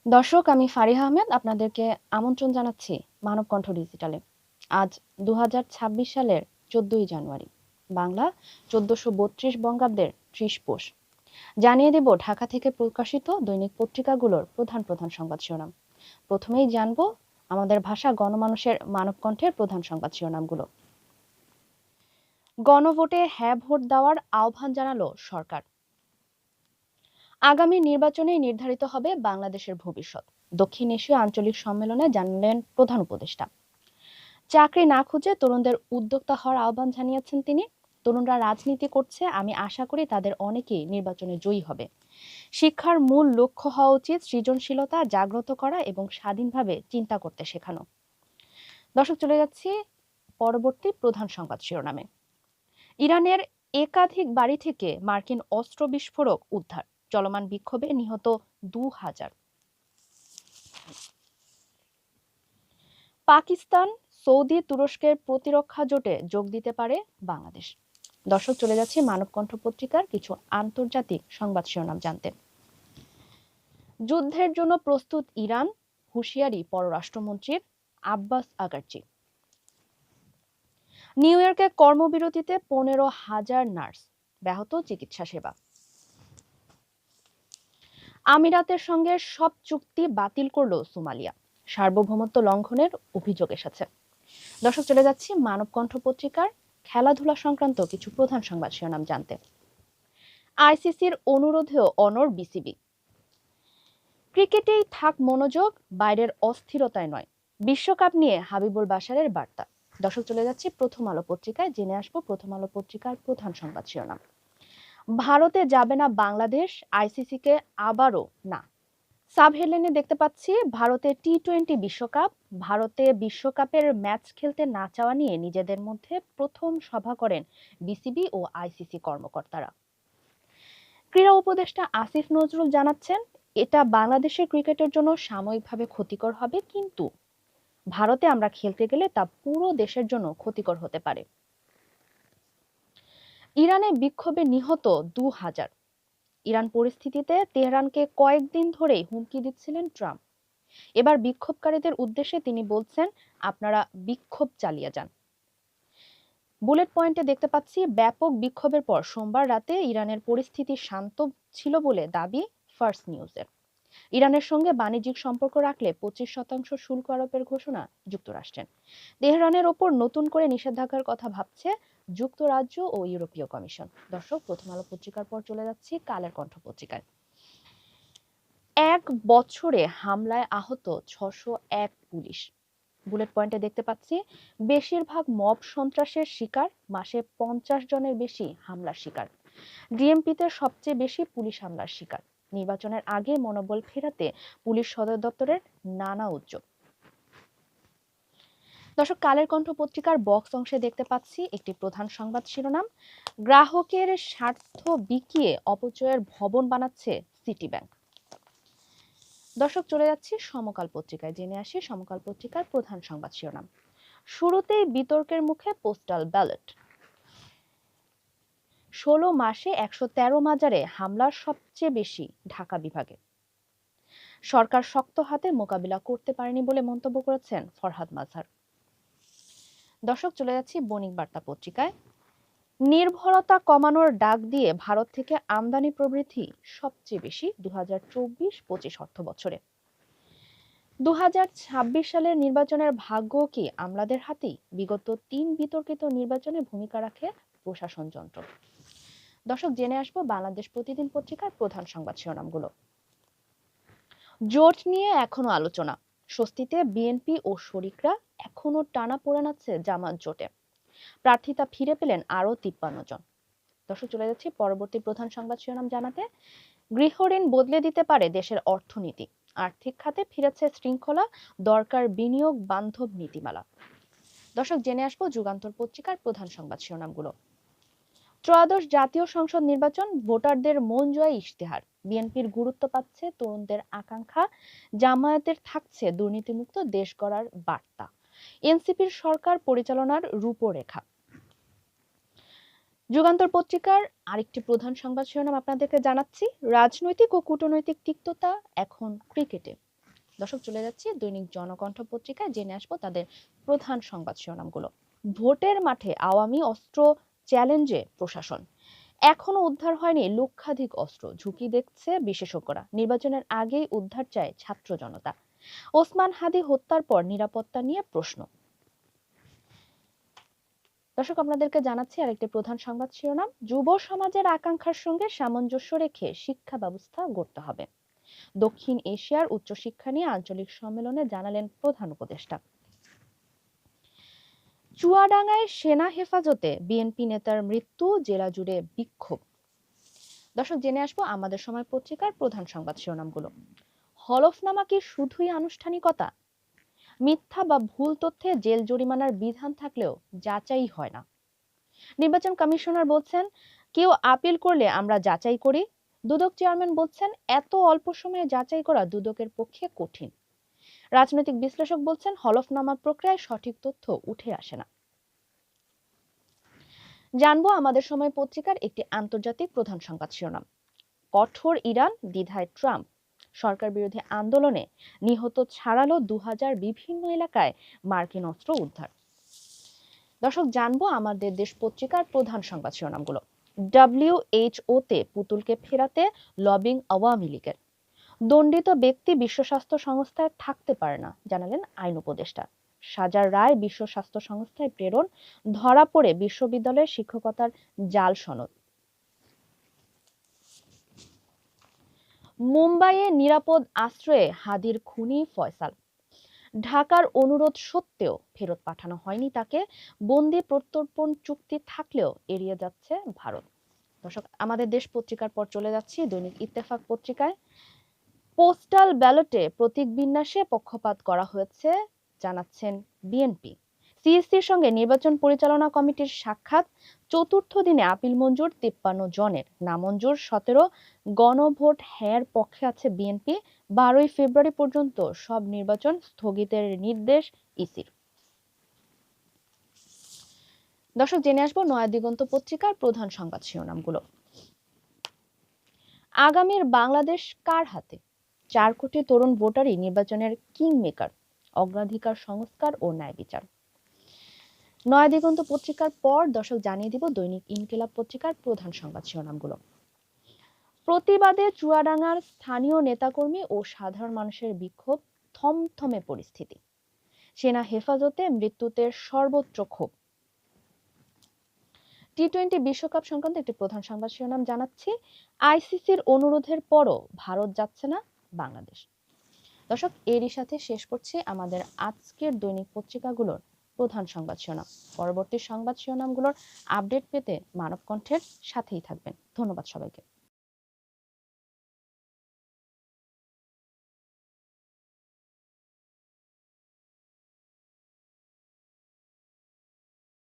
দর্শক, আমি ফারিহা আহমেদ আপনাদেরকে আমন্ত্রণ জানাচ্ছি মানবকণ্ঠ ডিজিটালে। আজ ২০২৬ সালের ১৪ই জানুয়ারি, বাংলা ১৪৩২ বঙ্গাব্দের ৩০ পৌষ। জানিয়ে দেব ঢাকা থেকে প্রকাশিত দৈনিক পত্রিকাগুলোর প্রধান প্রধান সংবাদ শিরোনাম। প্রথমেই জানবো আমাদের ভাষা গণমানুষের মানবকণ্ঠের প্রধান সংবাদ শিরোনামগুলো। গণভোটে হ্যাঁ ভোট দেওয়ার আহ্বান জানালো সরকার। আগামী নির্বাচনেই নির্ধারিত হবে বাংলাদেশের ভবিষ্যৎ, দক্ষিণ এশীয় আঞ্চলিক সম্মেলনে জানালেন প্রধান উপদেষ্টা। চাকরি না খুঁজে তরুণদের উদ্যোক্তা হওয়ার আহ্বান জানিয়েছেন তিনি। তরুণরা রাজনীতি করছে, আমি আশা করি তাদের অনেকেই নির্বাচনে জয়ী হবে। শিক্ষার মূল লক্ষ্য হওয়া উচিত সৃজনশীলতা জাগ্রত করা এবং স্বাধীনভাবে চিন্তা করতে শেখানো। দর্শক, চলে যাচ্ছি পরবর্তী প্রধান সংবাদ শিরোনামে। ইরানের একাধিক বাড়ি থেকে মার্কিন অস্ত্র বিস্ফোরক উদ্ধার, চলমান বিক্ষোভে নিহত ২,০০০। পাকিস্তান, সৌদি, তুরস্কের প্রতিরক্ষা জোটে যোগ দিতে পারে বাংলাদেশ। দর্শক, চলে যাচ্ছে মানবকণ্ঠ পত্রিকার কিছু আন্তর্জাতিক সংবাদ শিরোনাম জানতে। যুদ্ধের জন্য প্রস্তুত ইরান, হুঁশিয়ারি পররাষ্ট্রমন্ত্রীর। আব্বাস আগারচি। নিউ ইয়র্কে কর্মবিরতিতে ১৫,০০০ নার্স, ব্যাহত চিকিৎসা সেবা। আমিরাতের সঙ্গে সব চুক্তি বাতিল করল সোমালিয়া, সার্বভৌমত্ব লঙ্ঘনের অভিযোগ এসেছে। দর্শক, চলে যাচ্ছি মানবকণ্ঠ পত্রিকার খেলাধুলা সংক্রান্ত কিছু প্রধান সংবাদ শিরোনাম জানতে। আইসিসির অনুরোধেও অনড় বিসিবি। ক্রিকেটেই থাক মনোযোগ, বাইরের অস্থিরতায় নয়, বিশ্বকাপ নিয়ে হাবিবুল বাশারের বার্তা। দর্শক, চলে যাচ্ছি প্রথম আলো পত্রিকায়, জেনে আসবো প্রথম আলো পত্রিকার প্রধান সংবাদ শিরোনাম। ভারতে যাবে না বাংলাদেশ, আইসিসিকে আবারও না। সাব হেডলাইনে দেখতে পাচ্ছি ভারতে টি-20 বিশ্বকাপ। ভারতে বিশ্বকাপের ম্যাচ খেলতে না চাওয়া নিয়ে নিজেদের মধ্যে প্রথম সভা করেন বিসিবি ও আইসিসি কর্মকর্তারা। ক্রীড়া উপদেষ্টা আসিফ নজরুল জানাচ্ছেন, এটা বাংলাদেশের ক্রিকেটের জন্য সাময়িকভাবে ক্ষতিকর হবে, কিন্তু ভারতে আমরা খেলতে গেলে তা পুরো দেশের জন্য ক্ষতিকর হতে পারে। ইরানে বিক্ষোভে নিহত ২,০০০। ইরান পরিস্থিতিতে তেহরানকে কয়েকদিন ধরেই হুমকি দিচ্ছিলেন ট্রাম্প। এবার বিক্ষোভকারীদের উদ্দেশ্যে তিনি বলছেন, আপনারা বিক্ষোভ চালিয়ে যান। বুলেট পয়েন্টে দেখতে পাচ্ছি, ব্যাপক বিক্ষোভের পর সোমবার রাতে ইরানের পরিস্থিতি শান্ত ছিল বলে দাবি ফার্স্ট নিউজের। ইরানের সঙ্গে বাণিজ্যিক সম্পর্ক রাখলে ২৫% শুল্ক আরোপের ঘোষণা যুক্তরাষ্ট্রের। তেহরানের ওপর নতুন করে নিষেধাজ্ঞার কথা ভাবছে যুক্তরাজ্য ও ইউরোপীয় কমিশন। দর্শক, প্রথম আলো পত্রিকার পর চলে যাচ্ছি কালের কণ্ঠ পত্রিকায়। ১ বছরে হামলায় আহত ৬০১ পুলিশ। বুলেট পয়েন্টে দেখতে পাচ্ছি, বেশিরভাগ মব সন্ত্রাসের শিকার, মাসে ৫০ জনের বেশি হামলার শিকার। ডিএমপিতে সবচেয়ে বেশি পুলিশ হামলার শিকার। নির্বাচনের আগে মনোবল ফেরাতে পুলিশ সদর দপ্তরের নানা উদ্যোগ। দর্শক, কালের কণ্ঠ পত্রিকার বক্স অংশে দেখতে পাচ্ছি একটি প্রধান সংবাদ শিরোনাম, গ্রাহকের স্বার্থ বিকিয়ে অপচয়ের ভবন বানাচ্ছে সিটি ব্যাংক। দর্শক, চলে যাচ্ছি সমকাল পত্রিকায়, জেনে আসি সমকাল পত্রিকার প্রধান সংবাদ শিরোনাম। শুরুতেই বিতর্কের মুখে পোস্টাল ব্যালট। ১৬ মাসে ১১৩ মাজারে হামলার সবচেয়ে বেশি ঢাকা বিভাগে। সরকার শক্ত হাতে মোকাবিলা করতে পারেনি বলে মন্তব্য করেছেন ফরহাদ মাজহার। দর্শক, চলে যাচ্ছি বণিক বার্তা পত্রিকায়। নির্ভরতা কমানোর ডাক দিয়ে ভারত থেকে আমদানি প্রবৃদ্ধি সবচেয়ে বেশি ২০২৪-২৫ অর্থ বছরে। ২০২৬ সালের নির্বাচনের ভাগ্য কি আমলাদের হাতেই? বিগত ৩ বিতর্কিত নির্বাচনে ভূমিকা রাখে প্রশাসন যন্ত্র। দর্শক, জেনে আসবো বাংলাদেশ প্রতিদিন পত্রিকার প্রধান সংবাদ শিরোনামগুলো। জোট নিয়ে এখনো আলোচনা, স্বস্তিতে বিএনপি ও শরিকরা, এখনো টানাপোড়েন আছে জামাত জোটে। প্রার্থিতা ফিরে পেলেন আরো ৫৩ জন। দর্শক, চলে যাচ্ছি পরবর্তী প্রধান সংবাদ শিরোনাম জানাতে। গৃহঋণ বদলে দিতে পারে দেশের অর্থনীতি, আর্থিক খাতে ফিরেছে শৃঙ্খলা, দরকার বিনিয়োগ বান্ধব নীতিমালা। দর্শক, জেনে আসবো যুগান্তর পত্রিকার প্রধান সংবাদ শিরোনামগুলো। ত্রয়োদশ জাতীয় সংসদ নির্বাচন, ভোটারদের মন জয় ইশতেহার। বিএনপির গুরুত্ব পাচ্ছে তরুণদের আকাঙ্ক্ষা, জামায়াতের থাকছে দুর্নীতিমুক্ত দেশ গড়ার বার্তা, এনসিপির সরকার পরিচালনার রূপরেখা। যুগান্তর পত্রিকার আরেকটি প্রধান সংবাদ শিরোনাম আপনাদেরকে জানাচ্ছি, রাজনৈতিক ও কূটনৈতিক তিক্ততা এখন ক্রিকেটে। দর্শক, চলে যাচ্ছি দৈনিক জনকণ্ঠ পত্রিকায়, জেনে আসবো তাদের প্রধান সংবাদ শিরোনামগুলো। ভোটের মাঠে আওয়ামী অস্ত্র চ্যালেঞ্জে প্রশাসন, এখনো উদ্ধার হয়নি লক্ষাধিক অস্ত্র, ঝুঁকি দেখছে বিশেষজ্ঞরা, নির্বাচনের আগেই উদ্ধার চায় ছাত্র জনতা, ওসমান হাদি হত্যার পর নিরাপত্তা নিয়ে প্রশ্ন। দর্শক, আপনাদেরকে জানাচ্ছি আরেকটি প্রধান সংবাদ শিরোনাম, যুব সমাজের আকাঙ্ক্ষার সঙ্গে সামঞ্জস্য রেখে শিক্ষা ব্যবস্থা গড়তে হবে। দক্ষিণ এশিয়ার উচ্চশিক্ষা নিয়ে আঞ্চলিক সম্মেলনে জানালেন প্রধান উপদেষ্টা। চুয়াডাঙ্গায় সেনা হেফাজতে বিএনপি নেতার মৃত্যু, জেলা জুড়ে বিক্ষোভ। দর্শক, জেনে আসবো আমাদের সময় পত্রিকার প্রধান সংবাদ শিরোনামগুলো। হলফনামা কি শুধুই আনুষ্ঠানিকতা? মিথ্যা বা ভুল তথ্যে জেল জরিমানার বিধান থাকলেও যাচাই হয় না। নির্বাচন কমিশনার বলছেন, কেউ আপিল করলে আমরা যাচাই করি। দুদক চেয়ারম্যান বলছেন, এত অল্প সময়ে যাচাই করা দুদকের পক্ষে কঠিন। রাজনৈতিক বিশ্লেষক বলছেন, হলফনামার প্রক্রিয়ায় সঠিক তথ্য উঠে আসে না। জানবো আমাদের সময় পত্রিকার একটি আন্তর্জাতিক প্রধান সংবাদ শিরোনাম, কঠোর ইরান, দ্বিধায় ট্রাম্প, সরকার বিরোধী আন্দোলনে নিহত ছাড়ালো 2000, বিভিন্ন এলাকায় মার্কিন অস্ত্র উদ্ধার। দর্শক, জানবো আমাদের দেশ পত্রিকার প্রধান সংবাদ শিরোনামগুলো। WHO তে পুতুলকে ফেরাতে লবিং আওয়ামী লীগের, দণ্ডিত ব্যক্তি বিশ্ব স্বাস্থ্য সংস্থায় থাকতে পারে না, জানালেন আইন উপদেষ্টা। সাজার রায় বিশ্ব স্বাস্থ্য সংস্থায় প্রেরণ, ধরা পড়ে বিশ্ববিদ্যালয়ের শিক্ষকতার জাল সনদ। মুম্বাইয়ে নিরাপদ আশ্রয়ে হাদির খুনি ফয়সাল, ঢাকার অনুরোধ সত্ত্বেও ফেরত পাঠানো হয়নি তাকে, বন্দি প্রত্যর্পণ চুক্তি থাকলেও এড়িয়ে যাচ্ছে ভারত। দর্শক, আমাদের দেশ পত্রিকার পর চলে যাচ্ছি দৈনিক ইত্তেফাক পত্রিকায়। পোস্টাল ব্যালটে প্রতীক বিন্যাসে পক্ষপাত করা হয়েছে, জানাচ্ছেন বিএনপি। সিএসসির সঙ্গে নির্বাচন পরিচালনা কমিটির সাক্ষাৎ, চতুর্থ দিনে আপিল মঞ্জুর 53 জনের, নামঞ্জুর 17। গণভোট হ্যার পক্ষে আছে বিএনপি। 12ই ফেব্রুয়ারি পর্যন্ত সব নির্বাচন স্থগিতের নির্দেশ ইসির। দর্শক, জেনে আসবো নয়াদিগন্ত পত্রিকার প্রধান সংবাদ শিরোনামগুলো। আগামীর বাংলাদেশ কার হাতে? 4 কোটি তরুণ ভোটারই নির্বাচনের কিং মেকার, অগ্রাধিকার সংস্কার ও ন্যায় বিচার। নয়াদিগন্ত পত্রিকার পর দর্শক জানিয়ে দিব দৈনিক ইনকিলাব পত্রিকার প্রধান সংবাদ শিরোনামগুলো। প্রতিবাদে চুয়াডাঙ্গার স্থানীয় নেতাকর্মী ও সাধারণ মানুষের বিক্ষোভ, থমথমে পরিস্থিতি। সেনা হেফাজতে মৃত্যুতে সর্বত্র ক্ষোভ। টি-20 বিশ্বকাপ সংক্রান্ত একটি প্রধান সংবাদ শিরোনাম জানাচ্ছি, আইসিসির অনুরোধের পরও ভারত যাচ্ছে না বাংলাদেশ। দর্শক, এরই সাথে শেষ করছি আমাদের আজকের দৈনিক পত্রিকাগুলোর প্রধান সংবাদ শিরোনাম। পরবর্তী সংবাদ শিরোনামগুলোর আপডেট পেতে মানব কণ্ঠের সাথেই থাকবেন। ধন্যবাদ সবাইকে।